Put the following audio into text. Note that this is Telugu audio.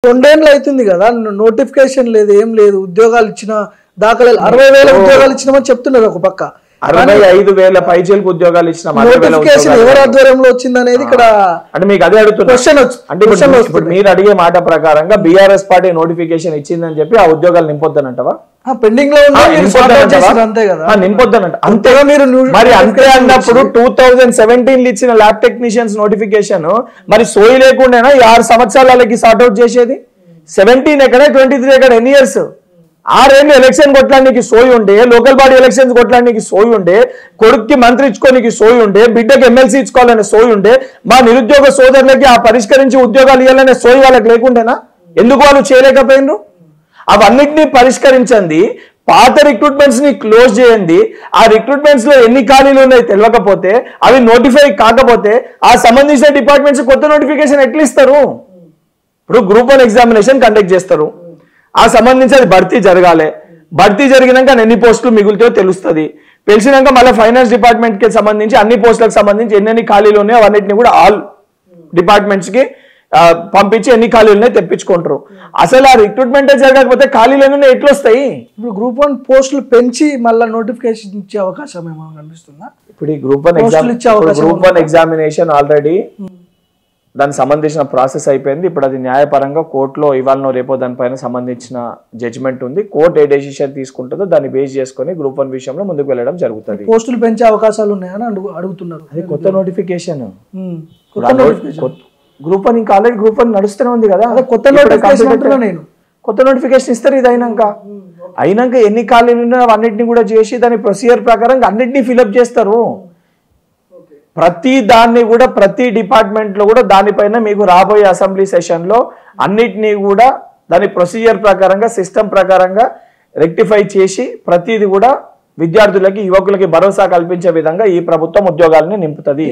రెండేళ్ళు అవుతుంది కదా, నోటిఫికేషన్ లేదు, ఏం లేదు. ఉద్యోగాలు ఇచ్చిన దాఖలాలు 60,000 ఉద్యోగాలు ఇచ్చినామని చెప్తున్నారు ఒక పక్క. 65,000 పైచీలకు ఉద్యోగాలు ఇచ్చిన నోటిఫికేషన్ ఎవరి ఆధ్వర్యంలో వచ్చింది అనేది ఇక్కడ అంటే మీకు అదే అడుగుతున్నా. అంటే ఇప్పుడు మీరు అడిగే మాట ప్రకారంగా బీఆర్ఎస్ పార్టీ నోటిఫికేషన్ ఇచ్చిందని చెప్పి ఆ ఉద్యోగాలు నింపొద్దనంటవా? పెండింగ్ లో నింపొద్దనంట. అంతేగా మీరు మరి అంతే అన్నప్పుడు 2017 ఇచ్చిన ల్యాబ్ టెక్నీషియన్స్ నోటిఫికేషన్ మరి సోయి లేకుండా 6 సంవత్సరాలకి సార్ట్అవుట్ చేసేది. 17 ఎక్కడ, 23 ఎక్కడ, ఎన్ని ఇయర్స్? 6 ఏళ్ళు ఎలక్షన్ కొట్టడానికి సోయి ఉండే, లోకల్ బాడీ ఎలక్షన్స్ కొట్టడానికి సోయి ఉండే, కొడుక్కి మంత్రి ఇచ్చుకోనికి సోయి ఉండే, బిడ్డకి ఎమ్మెల్సీ ఇచ్చుకోవాలనే సోయి ఉండే, మా నిరుద్యోగ సోదరులకి ఆ పరిష్కరించి ఉద్యోగాలు ఇవ్వాలనే సోయి వాళ్ళకి లేకుండేనా? ఎందుకు వాళ్ళు చేయలేకపోయినరు? అవన్నిటినీ పరిష్కరించండి, పాత రిక్రూట్మెంట్స్ ని క్లోజ్ చేయండి. ఆ రిక్రూట్మెంట్స్ లో ఎన్ని ఖాళీలు ఉన్నాయి తెలియకపోతే, అవి నోటిఫై కాకపోతే ఆ సంబంధించిన డిపార్ట్మెంట్స్ కొత్త నోటిఫికేషన్ ఎట్లా ఇస్తారు? ఇప్పుడు గ్రూప్ 1 ఎగ్జామినేషన్ కండక్ట్ చేస్తారు, ఆ సంబంధించి అది భర్తీ జరగాలి. భర్తీ జరిగినాక ఎన్ని పోస్టులు మిగులుతాయో తెలుస్తుంది. తెలిసినాక మళ్ళీ ఫైనాన్స్ డిపార్ట్మెంట్ కి సంబంధించి అన్ని పోస్టులకు సంబంధించి ఎన్ని ఖాళీలు ఉన్నాయో అవన్నిటిని కూడా ఆల్ డిపార్ట్మెంట్స్ కి పంపించి ఎన్ని ఖాళీలు ఉన్నాయో తెప్పించుకుంటారు. అసలు ఆ రిక్రూట్మెంట్ జరగకపోతే ఖాళీలు ఎన్ని ఎట్లా వస్తాయి? ఇప్పుడు గ్రూప్ 1 పోస్టులు పెంచి మళ్ళీ నోటిఫికేషన్ ఇచ్చే అవకాశం ఏమో కనిపిస్తుందా? ఇప్పుడు ఈ గ్రూప్ 1 ఎగ్జామినేషన్ ఆల్రెడీ దానికి సంబంధించిన ప్రాసెస్ అయిపోయింది. ఇప్పుడు అది న్యాయపరంగా కోర్టులో ఇవాళ రేపో దానిపైన సంబంధించిన జడ్జిమెంట్ ఉంది. కోర్టు ఏ డెసిషన్ తీసుకుంటుందో దాన్ని బేస్ చేసుకుని గ్రూప్ 1 విషయంలో ముందుకు వెళ్ళడం జరుగుతుంది. పోస్టులు పెంచే అవకాశాలు ఉన్నాయని అడుగుతున్నారు. అది కొత్త నోటిఫికేషన్. గ్రూప్ 1 ఇంకా ఆల్రెడీ గ్రూప్ 1 నడుస్తూనే ఉంది కదా, కొత్త నోటిఫికేషన్ నేను కొత్త నోటిఫికేషన్ ఇస్తారు. ఇది అయినాక ఎన్ని ఖాళీలు ఉన్నాయో అవన్నిటిని కూడా చేసి దాని ప్రొసీజర్ ప్రకారం అన్నిటినీ ఫిల్అప్ చేస్తారు. ప్రతి దాన్ని కూడా ప్రతి డిపార్ట్మెంట్ లో కూడా దానిపైన మీకు రాబోయే అసెంబ్లీ సెషన్ లో అన్నిటినీ కూడా దాని ప్రొసీజర్ ప్రకారంగా సిస్టమ్ ప్రకారంగా రెక్టిఫై చేసి ప్రతిది కూడా విద్యార్థులకి యువకులకి భరోసా కల్పించే విధంగా ఈ ప్రభుత్వం ఉద్యోగాలను నింపుతుంది.